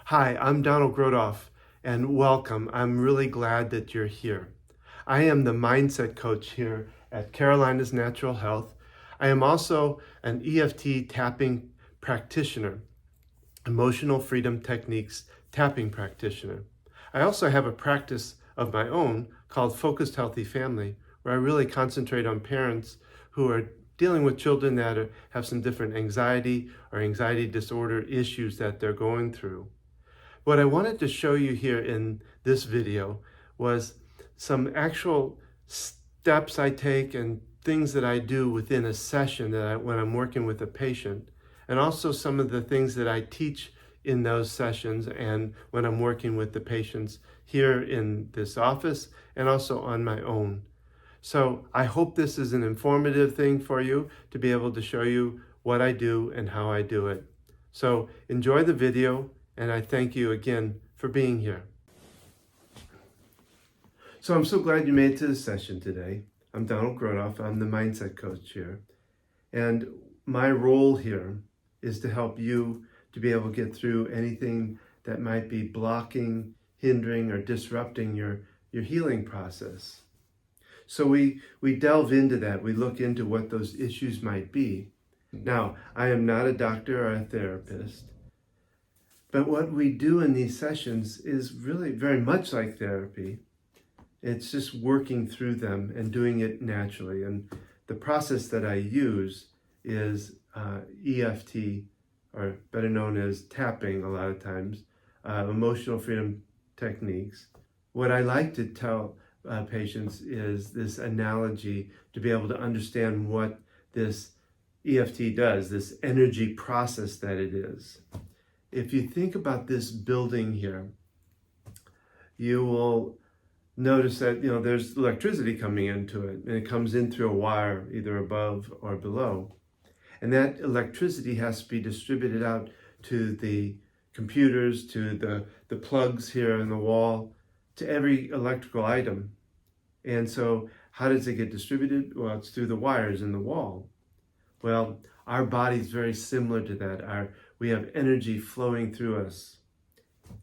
Hi, I'm Donald Grothoff, and welcome. I'm really glad that you're here. I am the mindset coach here at Carolina's Natural Health. I am also an EFT tapping practitioner, emotional freedom techniques tapping practitioner. I also have a practice of my own called Focused Healthy Family, where I really concentrate on parents who are dealing with children that have some different anxiety or anxiety disorder issues that they're going through. What I wanted to show you here in this video was some actual steps I take and things that I do within a session when I'm working with a patient, and also some of the things that I teach in those sessions and when I'm working with the patients here in this office and also on my own. So I hope this is an informative thing for you to be able to show you what I do and how I do it. So enjoy the video, and I thank you again for being here. So I'm so glad you made it to the session today. I'm Donald Grothoff. I'm the mindset coach here. And my role here is to help you to be able to get through anything that might be blocking, hindering, or disrupting your healing process. So we delve into that. We look into what those issues might be. Now, I am not a doctor or a therapist, but what we do in these sessions is really very much like therapy. It's just working through them and doing it naturally. And the process that I use is EFT, or better known as tapping a lot of times, emotional freedom techniques. What I like to tell patients is this analogy to be able to understand what this EFT does, this energy process that it is. If you think about this building here, you will notice that there's electricity coming into it, and it comes in through a wire either above or below. And that electricity has to be distributed out to the computers, to the plugs here in the wall, to every electrical item. And so how does it get distributed? Well, it's through the wires in the wall. Well, our body's very similar to that. We have energy flowing through us.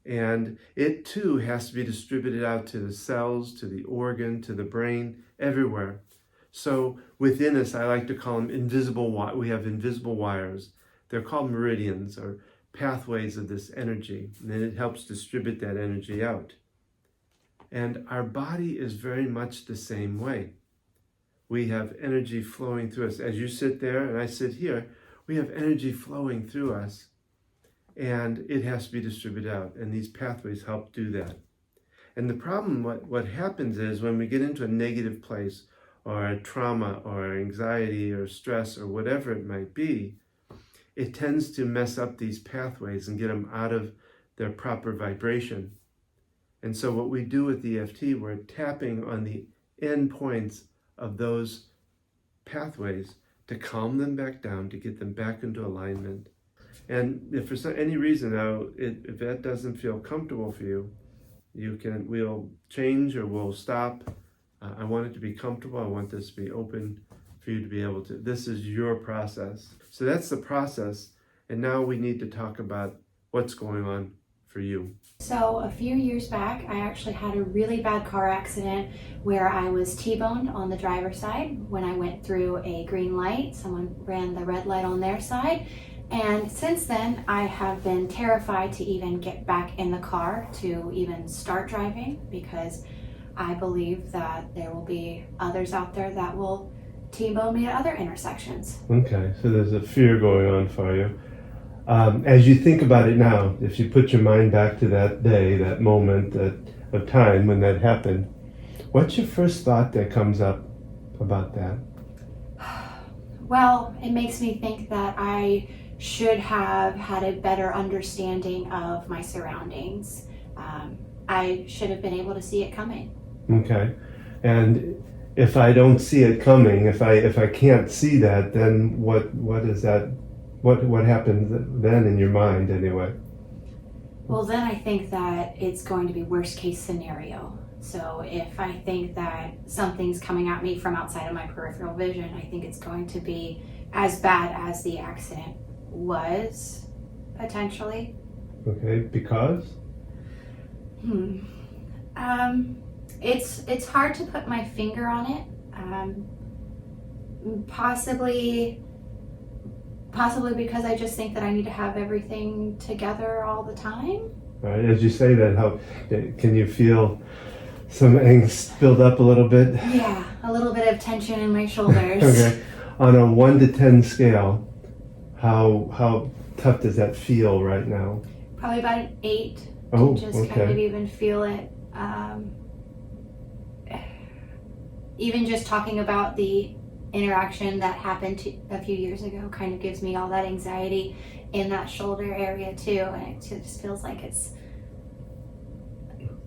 And it too has to be distributed out to the cells, to the organ, to the brain, everywhere. So within us, I like to call them invisible. We have invisible wires. They're called meridians, or pathways of this energy. And then it helps distribute that energy out. And our body is very much the same way. We have energy flowing through us. As you sit there and I sit here, we have energy flowing through us. And it has to be distributed out, and these pathways help do that. And the problem, what happens is when we get into a negative place, or a trauma, or anxiety, or stress, or whatever it might be, it tends to mess up these pathways and get them out of their proper vibration. And so what we do with EFT, we're tapping on the end points of those pathways to calm them back down, to get them back into alignment. And if for any reason now, if that doesn't feel comfortable for you, we'll change or we'll stop. I want it to be comfortable. I want this to be open for you to be able to. This is your process. So that's the process. And now we need to talk about what's going on for you. So a few years back, I actually had a really bad car accident where I was T-boned on the driver's side. When I went through a green light, someone ran the red light on their side. And since then, I have been terrified to even get back in the car to even start driving, because I believe that there will be others out there that will T-bone me at other intersections. Okay, so there's a fear going on for you. As you think about it now, if you put your mind back to that day, that moment of time when that happened, what's your first thought that comes up about that? Well, it makes me think that I should have had a better understanding of my surroundings. I should have been able to see it coming. Okay, and if I don't see it coming, if I can't see that, then what is that? What happens then in your mind anyway? Well, then I think that it's going to be worst case scenario. So if I think that something's coming at me from outside of my peripheral vision, I think it's going to be as bad as the accident was, potentially. Okay, because? It's hard to put my finger on it. Possibly because I just think that I need to have everything together all the time. All right, as you say that, how can you feel some angst build up a little bit? Yeah, a little bit of tension in my shoulders. Okay, on a 1 to 10 scale, how tough does that feel right now? Probably about an 8. Oh, to just okay. kind of even feel it. Even just talking about the interaction that happened a few years ago kind of gives me all that anxiety in that shoulder area too, and it just feels like it's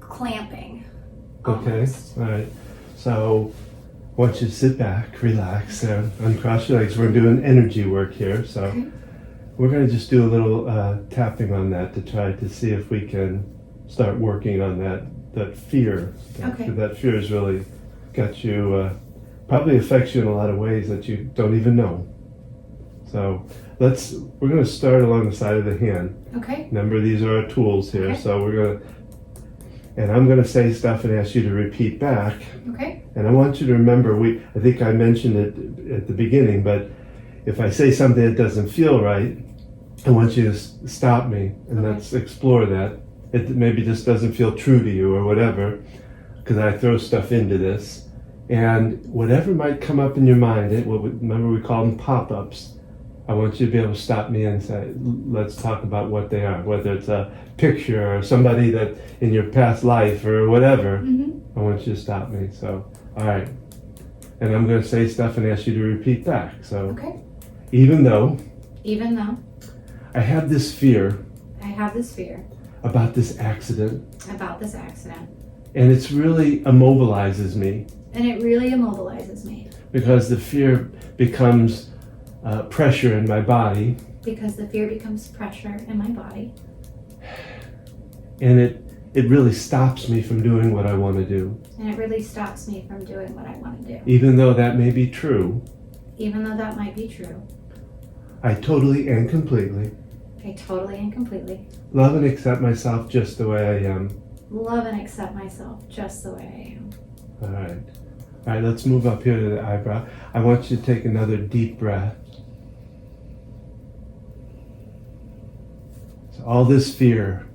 clamping. Almost. Okay, all right. So I want you to sit back, relax, and uncross your legs. We're doing energy work here, so Okay. we're going to just do a little tapping on that to try to see if we can start working on that fear. Okay. That fear has really got you, probably affects you in a lot of ways that you don't even know. So we're going to start along the side of the hand. Okay. Remember, these are our tools here, Okay. so I'm going to say stuff and ask you to repeat back. Okay. And I want you to remember, I think I mentioned it at the beginning, but if I say something that doesn't feel right, I want you to stop me and Okay. let's explore that. It maybe just doesn't feel true to you or whatever, because I throw stuff into this. And whatever might come up in your mind, remember we call them pop-ups. I want you to be able to stop me and say, let's talk about what they are, whether it's a picture or somebody that in your past life or whatever. Mm-hmm. I want you to stop me. So, all right. And I'm going to say stuff and ask you to repeat back. So, Okay. even though I I have this fear have this fear about this accident, about this accident, and it's really immobilizes me and it really immobilizes me because the fear becomes pressure in my body, because the fear becomes pressure in my body, and it really stops me from doing what I want to do. and it really stops me from doing what I want to do. Even though that may be true, Even though that might be true, I totally and completely I totally and completely love and accept myself just the way I am. love and accept myself just the way I am. All right. All right, let's move up here to the eyebrow. I want you to take another deep breath. So all this fear,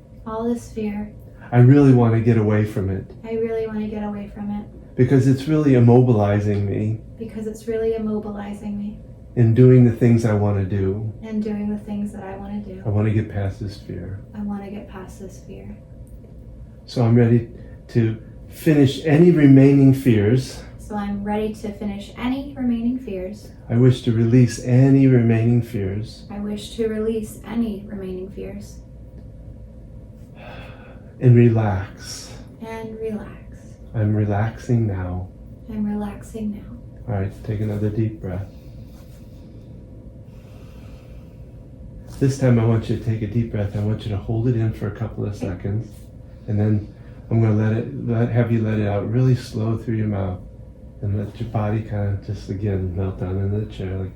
I really want to get away from it really want to get away from it because it's really immobilizing me because it's really immobilizing me in doing the things I want to do. and doing the things that I want to do. I want to get past this fear. I want to get past this fear. So I'm ready to finish any remaining fears. So I'm ready to finish any remaining fears. I wish to release any remaining fears I wish to release any remaining fears and relax. and relax. I'm relaxing now. I'm relaxing now. All right, take another deep breath. This time I want you to take a deep breath. I want you to hold it in for a couple of seconds, and then I'm going to have you let it out really slow through your mouth, and let your body kind of just again melt down into the chair.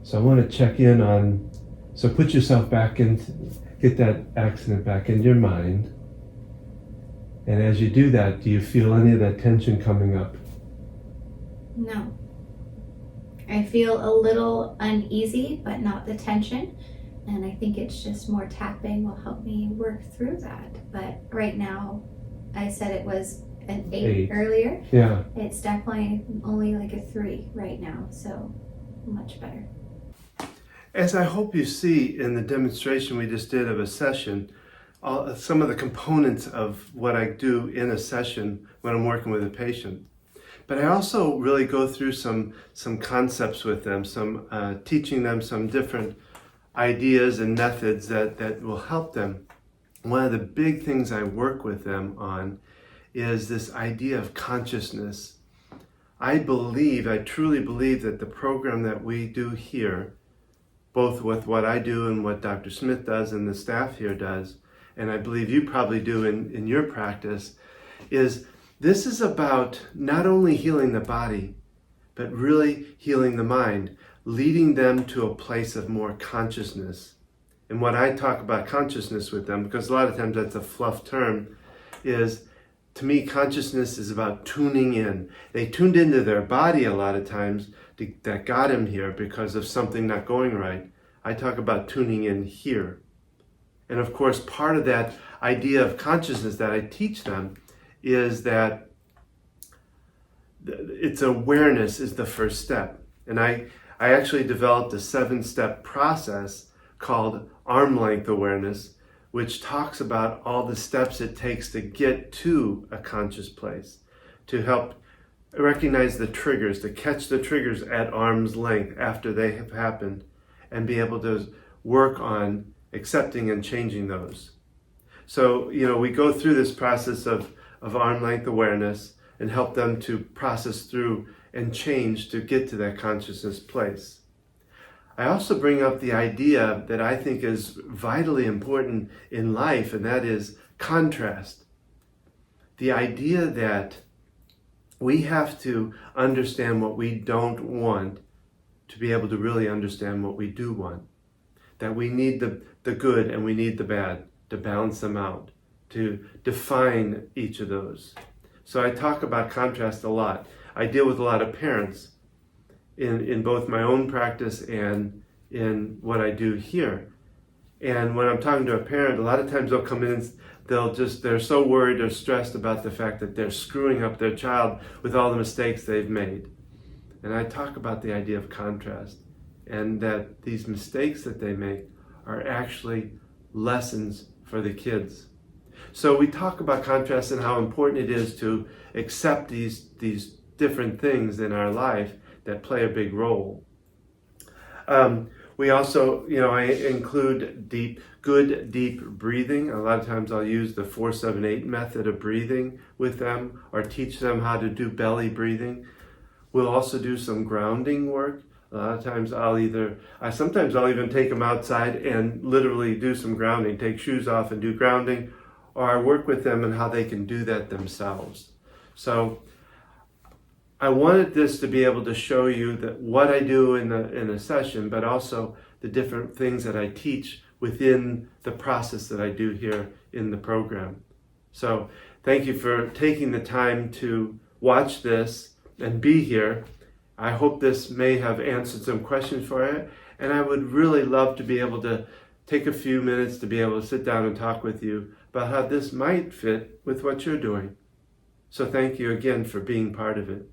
So I want to check in on. So put yourself back in, get that accident back into your mind, and as you do that, do you feel any of that tension coming up? No. I feel a little uneasy, but not the tension. And I think it's just more tapping will help me work through that. But right now, I said it was an 8 earlier. Yeah. It's definitely only like a 3 right now. So much better. As I hope you see in the demonstration we just did of a session, some of the components of what I do in a session when I'm working with a patient. But I also really go through some concepts with them, teaching them some different ideas and methods that will help them. One of the big things I work with them on is this idea of consciousness. I truly believe that the program that we do here, both with what I do and what Dr. Smith does and the staff here does, and I believe you probably do in your practice, this is about not only healing the body, but really healing the mind. leading them to a place of more consciousness. And when I talk about consciousness with them, because a lot of times that's a fluff term, is to me, consciousness is about tuning in. They tuned into their body a lot of times that got him here because of something not going right. I talk about tuning in here. And of course, part of that idea of consciousness that I teach them is that it's awareness is the first step. And I actually developed a 7-step process called arm length awareness, which talks about all the steps it takes to get to a conscious place, to help recognize the triggers, to catch the triggers at arm's length after they have happened, and be able to work on accepting and changing those. So, we go through this process of arm length awareness and help them to process through and change to get to that consciousness place. I also bring up the idea that I think is vitally important in life, and that is contrast. The idea that we have to understand what we don't want to be able to really understand what we do want. That we need the good and we need the bad to balance them out, to define each of those. So I talk about contrast a lot. I deal with a lot of parents in both my own practice and in what I do here. And when I'm talking to a parent, a lot of times they'll come in and they're so worried or stressed about the fact that they're screwing up their child with all the mistakes they've made. And I talk about the idea of contrast, and that these mistakes that they make are actually lessons for the kids. So we talk about contrast and how important it is to accept these different things in our life that play a big role. We also, I include good deep breathing. A lot of times I'll use the 4-7-8 method of breathing with them, or teach them how to do belly breathing. We'll also do some grounding work. A lot of times sometimes I'll even take them outside and literally do some grounding, take shoes off and do grounding, or I work with them on how they can do that themselves. So I wanted this to be able to show you that what I do in a session, but also the different things that I teach within the process that I do here in the program. So thank you for taking the time to watch this and be here. I hope this may have answered some questions for you, and I would really love to be able to take a few minutes to be able to sit down and talk with you about how this might fit with what you're doing. So thank you again for being part of it.